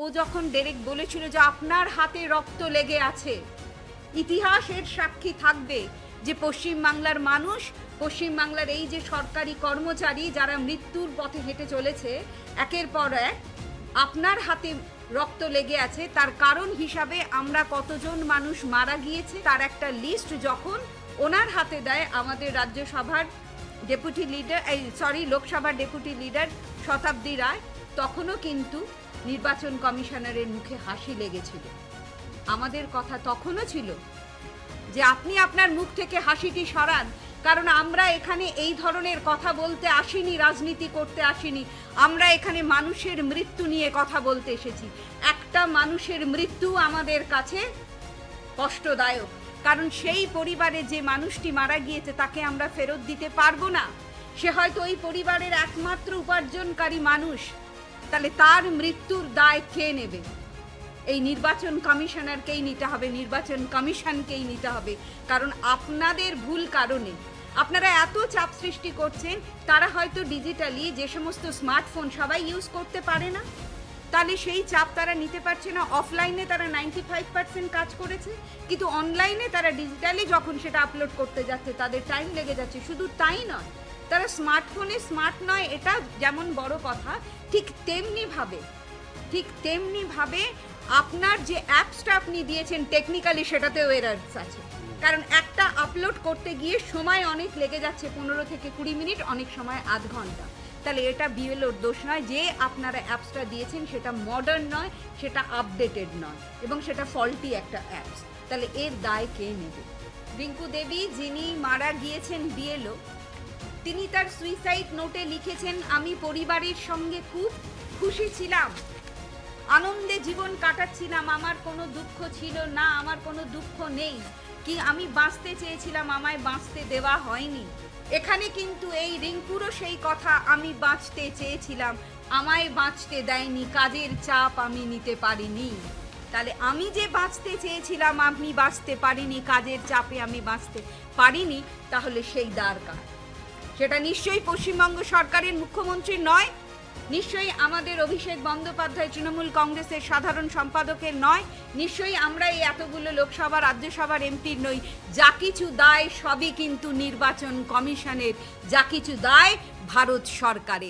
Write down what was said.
ও যখন ডেরেক বলেছিল যে আপনার হাতে রক্ত লেগে আছে, ইতিহাসের সাক্ষী থাকবে যে পশ্চিমবাংলার মানুষ, পশ্চিমবাংলার এই যে সরকারি কর্মচারী যারা মৃত্যুর পথে হেঁটে চলেছে একের পর এক, আপনার হাতে রক্ত লেগে আছে, তার কারণ হিসাবে আমরা কতজন মানুষ মারা গিয়েছে তার একটা লিস্ট যখন ওনার হাতে দেয় আমাদের রাজ্যসভার ডেপুটি লিডার, লোকসভার ডেপুটি লিডার শতাব্দী রায়, তখনও কিন্তু নির্বাচন কমিশনারের মুখে হাসি লেগেছিল। আমাদের কথা তখনও ছিল যে আপনি আপনার মুখ থেকে হাসিটি সরান, কারণ আমরা এখানে এই ধরনের কথা বলতে আসিনি, রাজনীতি করতে আসিনি, আমরা এখানে মানুষের মৃত্যু নিয়ে কথা বলতে এসেছি। একটা মানুষের মৃত্যু আমাদের কাছে কষ্টদায়ক, কারণ সেই পরিবারে যে মানুষটি মারা গিয়েছে তাকে আমরা ফেরত দিতে পারবো না। সে হয়তো ওই পরিবারের একমাত্র উপার্জনকারী মানুষ, তাহলে তার মৃত্যুর দায় কে নেবে? এই নির্বাচন কমিশনারকেই নিতে হবে, নির্বাচন কমিশনকেই নিতে হবে, কারণ আপনাদের ভুল কারণে আপনারা এত চাপ সৃষ্টি করছেন। তারা হয়তো ডিজিটালি যে সমস্ত স্মার্টফোন সবাই ইউজ করতে পারে না, তাহলে সেই চাপ তারা নিতে পারছে না। অফলাইনে তারা 95% কাজ করেছে, কিন্তু অনলাইনে তারা ডিজিটালি যখন সেটা আপলোড করতে যাচ্ছে তাদের টাইম লেগে যাচ্ছে। শুধু তাই নয়, তারা স্মার্টফোনে স্মার্ট নয় এটা যেমন বড় কথা, ঠিক তেমনিভাবে আপনার যে অ্যাপসটা আপনি দিয়েছেন টেকনিক্যালি সেটাতেও এরার্স আছে, কারণ একটা আপলোড করতে গিয়ে সময় অনেক লেগে যাচ্ছে, 15 থেকে 20 মিনিট, অনেক সময় আধ ঘন্টা। তাহলে এটা বিএলওর দোষ নয় যে আপনারা অ্যাপসটা দিয়েছেন সেটা মডার্ন নয়, সেটা আপডেটেড নয়, এবং সেটা ফল্টি একটা অ্যাপস। তাহলে এর দায় কে নেবে? রিঙ্কু দেবী যিনি মারা গিয়েছেন বিএলও, তিনি তার সুইসাইড নোটে লিখেছেন, আমি পরিবারের সঙ্গে খুব খুশি ছিলাম, আনন্দে জীবন কাটাচ্ছিলাম, আমার কোনো দুঃখ ছিল না, আমার কোনো দুঃখ নেই, কি আমি বাঁচতে চেয়েছিলাম, আমায় বাঁচতে দেওয়া হয়নি। এখানে কিন্তু এই রিঙ্কুরও সেই কথা, আমি বাঁচতে চেয়েছিলাম, আমায় বাঁচতে দেয়নি, কাজের চাপ আমি নিতে পারিনি। তাহলে আমি যে বাঁচতে চেয়েছিলাম আমি বাঁচতে পারিনি, কাজের চাপে আমি বাঁচতে পারিনি, তাহলে সেই দাঁড় কার? সেটা নিশ্চয়ই পশ্চিমবঙ্গ সরকারের মুখ্যমন্ত্রীর নয়, নিশ্চয়ই আমাদের অভিষেক বন্দ্যোপাধ্যায় তৃণমূল কংগ্রেসের সাধারণ সম্পাদকের নয়, নিশ্চয়ই আমরা এই এতগুলো লোকসভা রাজ্যসভার এমপির নই। যা কিছু দায় সবই কিন্তু নির্বাচন কমিশনের, যা কিছু দায় ভারত সরকারের।